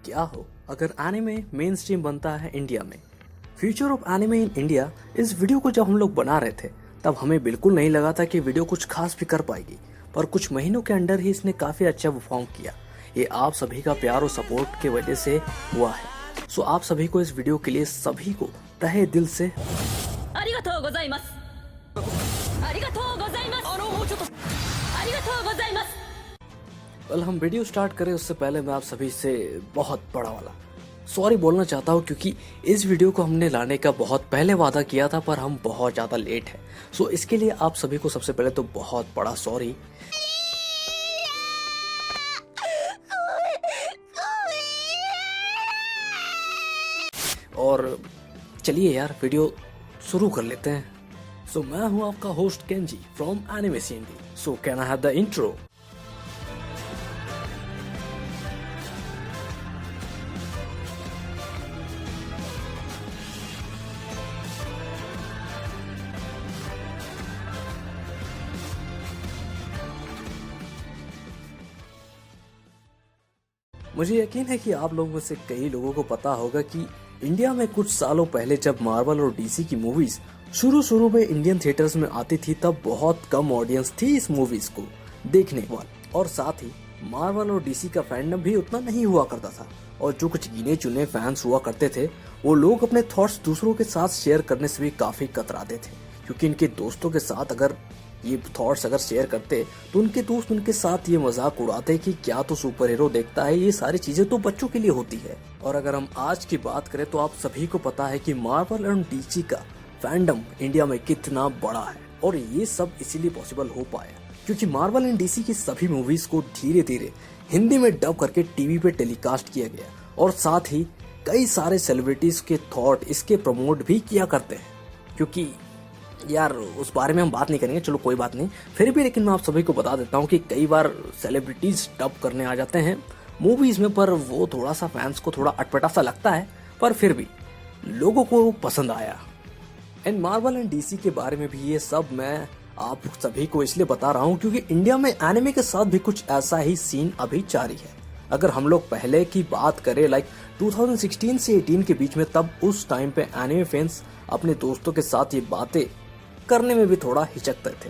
क्या हो अगर एनिमे मेन स्ट्रीम बनता है इंडिया में। Future of anime in India, इस वीडियो को जब हम लोग बना रहे थे तब हमें बिल्कुल नहीं लगा था कि वीडियो कुछ खास भी कर पाएगी, पर कुछ महीनों के अंदर ही इसने काफी अच्छा परफॉर्म किया। ये आप सभी का प्यार और सपोर्ट के वजह से हुआ है। सो आप सभी को इस वीडियो के लिए सभी को तहे दिल से वेल, हम वीडियो स्टार्ट करें उससे पहले मैं आप सभी से बहुत बड़ा वाला सॉरी बोलना चाहता हूँ, क्योंकि इस वीडियो को हमने लाने का बहुत पहले वादा किया था पर हम बहुत ज़्यादा लेट हैं। सो इसके लिए आप सभी को सबसे पहले तो बहुत बड़ा सॉरी। और चलिए यार वीडियो शुरू कर लेते हैं। सो मैं हूँ आपका host Kenji from anime C&D. So can I have the intro? मुझे यकीन है कि आप लोगों में से कई लोगों को पता होगा कि इंडिया में कुछ सालों पहले जब मार्वल और डीसी की मूवीज शुरू में इंडियन थिएटर्स में आती थी तब बहुत कम ऑडियंस थी इस मूवीज को देखने वाली, और साथ ही मार्वल और डीसी का फैंडम भी उतना नहीं हुआ करता था। और जो कुछ गिने चुने फैंस हुआ करते थे वो लोग अपने थॉट्स दूसरों के साथ शेयर करने से भी काफी कतराते थे, क्योंकि इनके दोस्तों के साथ अगर ये थॉट्स अगर शेयर करते तो उनके दोस्त उनके साथ ये मजाक उड़ाते कि क्या तो सुपर हीरो देखता है, ये सारी चीजें तो बच्चों के लिए होती है। और अगर हम आज की बात करें तो आप सभी को पता है कि मार्वल और डीसी का फैंडम इंडिया में कितना बड़ा है, और ये सब इसीलिए पॉसिबल हो पाया क्योंकि मार्वल एंड डीसी की सभी मूवीज को धीरे धीरे हिंदी में डब करके टीवी पे टेलीकास्ट किया गया, और साथ ही कई सारे सेलिब्रिटीज के थॉट इसके प्रमोट भी किया करते हैं। क्योंकि यार उस बारे में हम बात नहीं करेंगे, चलो कोई बात नहीं, फिर भी लेकिन मैं आप सभी को बता देता हूँ कि कई बार सेलिब्रिटीज डब करने आ जाते हैं मूवीज में, पर वो थोड़ा सा फैंस को थोड़ा अटपटा सा लगता है, पर फिर भी लोगों को पसंद आया। एंड मार्वल एंड डीसी के बारे में भी ये सब मैं आप सभी को इसलिए बता रहा हूँ क्योंकि इंडिया में एनिमे के साथ भी कुछ ऐसा ही सीन अभी जारी है। अगर हम लोग पहले की बात करें लाइक 2016 से 18 के बीच में, तब उस टाइम पे एनिमे फैंस अपने दोस्तों के साथ ये बातें करने में भी थोड़ा हिचकते थे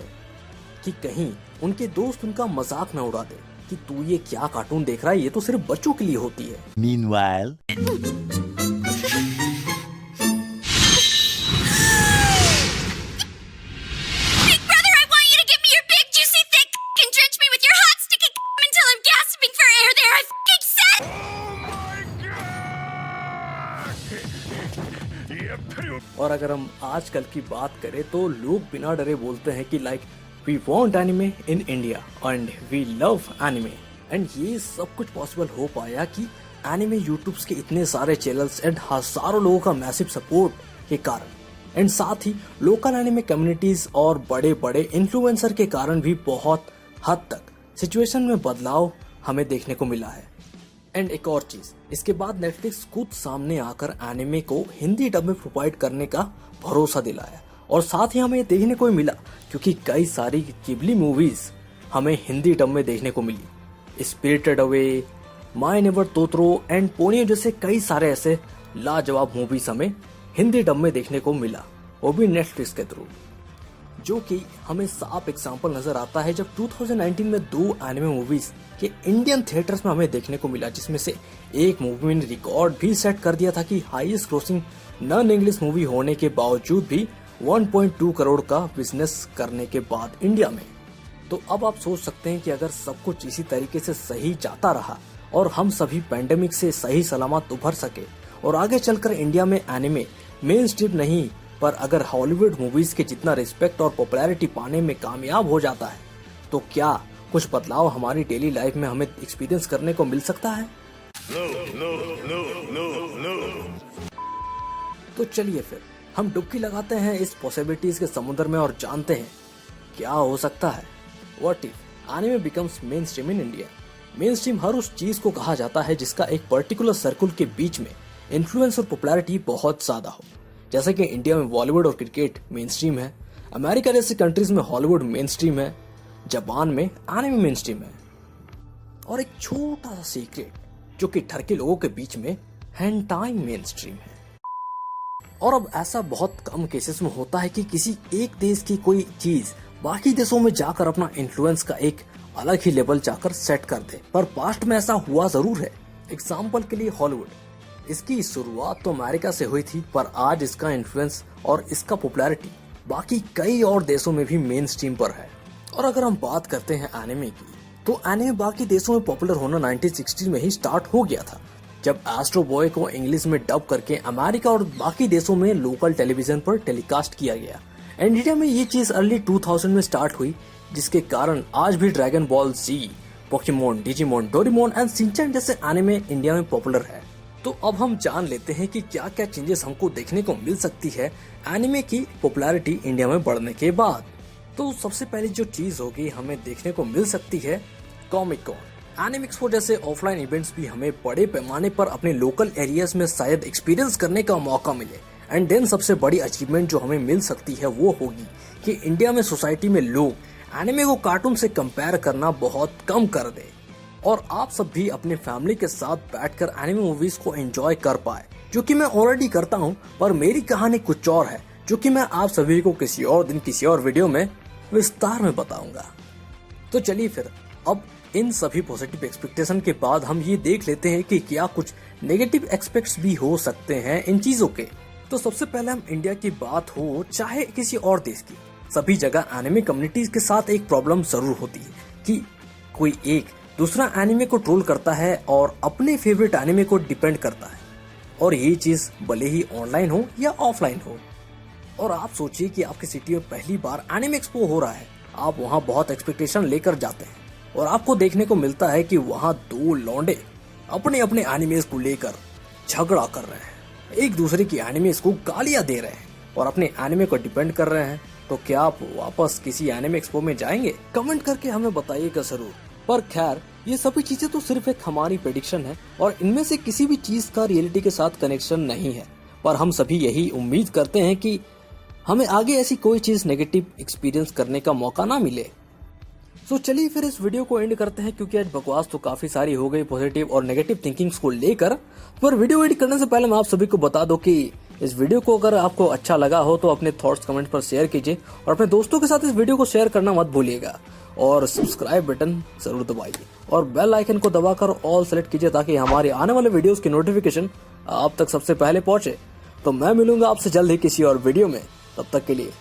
कि कहीं उनके दोस्त उनका मजाक न उड़ा दे कि तू ये क्या कार्टून देख रहा है, ये तो सिर्फ बच्चों के लिए होती है। Meanwhile, और अगर हम आजकल की बात करें तो लोग बिना डरे बोलते हैं कि like we want anime in India and we love anime. And ये सब कुछ पॉसिबल हो पाया कि एनिमे यूट्यूब्स के इतने सारे चैनल्स एंड हजारों लोगों का मैसिव सपोर्ट के कारण, एंड साथ ही लोकल एनिमे कम्युनिटीज और बड़े बड़े इन्फ्लुएंसर के कारण भी बहुत हद तक सिचुएशन में बदलाव हमें देखने को मिला है। एंड एक और चीज, इसके बाद नेटफ्लिक्स खुद सामने आकर एनिमे को हिंदी डब में प्रोवाइड करने का भरोसा दिलाया, और साथ ही हमें ये देखने को मिला क्योंकि कई सारी गिबली मूवीज हमें हिंदी डब में देखने को मिली। Spirited Away, My Neighbor Totoro and Ponyo जैसे कई सारे ऐसे लाजवाब मूवीज हमें हिंदी डब में देखने को मिला, वो भी नेटफ्लिक्स के थ्रू, जो कि हमें साफ एग्जाम्पल नजर आता है जब 2019 में 2 एनिमे मूवीज के इंडियन थिएटर्स में हमें देखने को मिला, जिसमें से एक मूवी ने रिकॉर्ड भी सेट कर दिया था कि highest grossing non English movie होने के बावजूद भी 1.2 करोड़ का बिजनेस करने के बाद इंडिया में। तो अब आप सोच सकते हैं कि अगर सब कुछ इसी तरीके से सही जाता रहा और हम सभी पैंडेमिक से सही सलामत उभर सके और आगे चलकर इंडिया में एनिमे मेन स्ट्रीम नहीं पर अगर हॉलीवुड मूवीज के जितना रिस्पेक्ट और पॉपुलैरिटी पाने में कामयाब हो जाता है, तो क्या कुछ बदलाव हमारी डेली लाइफ में हमें एक्सपीरियंस करने को मिल सकता है? तो चलिए फिर हम डुबकी लगाते हैं इस पॉसिबिलिटीज के समुद्र में और जानते हैं क्या हो सकता है। What if anime becomes mainstream in India? Mainstream हर उस चीज को कहा जाता है जिसका एक पर्टिकुलर सर्कल के बीच में इन्फ्लुएंस और पॉपुलैरिटी बहुत ज्यादा हो। जैसे कि इंडिया में बॉलीवुड और क्रिकेट मेन स्ट्रीम है, अमेरिका जैसी कंट्रीज में हॉलीवुड मेन स्ट्रीम है, जापान में एनिमे मेन स्ट्रीम है। और एक छोटा सा सीक्रेट जो कि टर्की लोगों के बीच में हेंटाई मेन स्ट्रीम है। और अब ऐसा बहुत कम केसेस में होता है कि किसी एक देश की कोई चीज बाकी देशों में जाकर अपना इन्फ्लुएंस का एक अलग ही लेवल जाकर सेट कर दे, पर पास्ट में ऐसा हुआ जरूर है। एग्जाम्पल के लिए हॉलीवुड, इसकी शुरुआत तो अमेरिका से हुई थी, पर आज इसका इन्फ्लुएंस और इसका पॉपुलैरिटी बाकी कई और देशों में भी मेन स्ट्रीम पर है। और अगर हम बात करते हैं एनिमे की, तो एनिमे बाकी देशों में पॉपुलर होना 1960 में ही स्टार्ट हो गया था, जब एस्ट्रो बॉय को इंग्लिश में डब करके अमेरिका और बाकी देशों में लोकल टेलीविजन पर टेलीकास्ट किया गया। इंडिया में ये चीज अर्ली 2000 में स्टार्ट हुई, जिसके कारण आज भी Dragon Ball Z, Pokemon, Digimon, Doraemon and Shinchan जैसे एनिमे इंडिया में पॉपुलर है। तो अब हम जान लेते हैं कि क्या क्या चेंजेस हमको देखने को मिल सकती है एनिमे की पॉपुलैरिटी इंडिया में बढ़ने के बाद। तो सबसे पहली जो चीज होगी हमें देखने को मिल सकती है कॉमिक कॉन, एनिमे एक्सपो जैसे ऑफलाइन इवेंट्स भी हमें बड़े पैमाने पर अपने लोकल एरियाज में शायद एक्सपीरियंस करने का मौका मिले। एंड देन सबसे बड़ी अचीवमेंट जो हमें मिल सकती है वो होगी कि इंडिया में सोसाइटी में लोग एनिमे को कार्टून से कंपेयर करना बहुत कम कर दे और आप सब भी अपने फैमिली के साथ बैठकर एनिमे मूवीज को एंजॉय कर पाए, जो कि मैं ऑलरेडी करता हूं, पर मेरी कहानी कुछ और है, जो कि मैं आप सभी को किसी और दिन किसी और वीडियो में विस्तार में बताऊंगा। तो चलिए फिर अब इन सभी पॉजिटिव एक्सपेक्टेशन के बाद हम ये देख लेते हैं कि क्या कुछ नेगेटिव एक्सपेक्ट्स भी हो सकते हैं इन चीजों के। तो सबसे पहले हम इंडिया की बात हो चाहे किसी और देश की, सभी जगह एनिमे कम्युनिटीज के साथ एक प्रॉब्लम जरूर होती है कि कोई एक दूसरा एनिमे को ट्रोल करता है और अपने फेवरेट एनिमे को डिपेंड करता है, और ये चीज भले ही ऑनलाइन हो या ऑफलाइन हो। और आप सोचिए कि आपकी सिटी में पहली बार एनिमे एक्सपो हो रहा है, आप वहाँ बहुत एक्सपेक्टेशन लेकर जाते हैं और आपको देखने को मिलता है कि वहाँ दो लौंडे अपने अपने एनिमेज को लेकर झगड़ा कर रहे हैं, एक दूसरे की एनिमेज को गालियां दे रहे हैं और अपने एनिमे को डिपेंड कर रहे हैं। तो क्या आप वापस किसी एनिमे एक्सपो में जाएंगे? कमेंट करके हमें बताइएगा जरूर। पर खैर, ये सभी चीजें तो सिर्फ एक हमारी प्रेडिक्शन है और इनमें से किसी भी चीज का रियलिटी के साथ कनेक्शन नहीं है, पर हम सभी यही उम्मीद करते हैं कि हमें आगे ऐसी कोई चीज नेगेटिव एक्सपीरियंस करने का मौका ना मिले। तो चलिए फिर इस वीडियो को एंड करते हैं, क्योंकि आज बकवास तो काफी सारी हो गई पॉजिटिव और नेगेटिव थिंकिंग्स को लेकर। पर वीडियो एडिट करने से पहले मैं आप सभी को बता दूं कि इस वीडियो को अगर आपको अच्छा लगा हो तो अपने थॉट्स कमेंट पर शेयर कीजिए और अपने दोस्तों के साथ इस वीडियो को शेयर करना मत भूलिएगा और सब्सक्राइब बटन जरूर दबाइए और बेल आइकन को दबाकर ऑल सेलेक्ट कीजिए ताकि हमारे आने वाले वीडियोस की नोटिफिकेशन आप तक सबसे पहले पहुंचे। तो मैं मिलूंगा आपसे जल्द ही किसी और वीडियो में, तब तक के लिए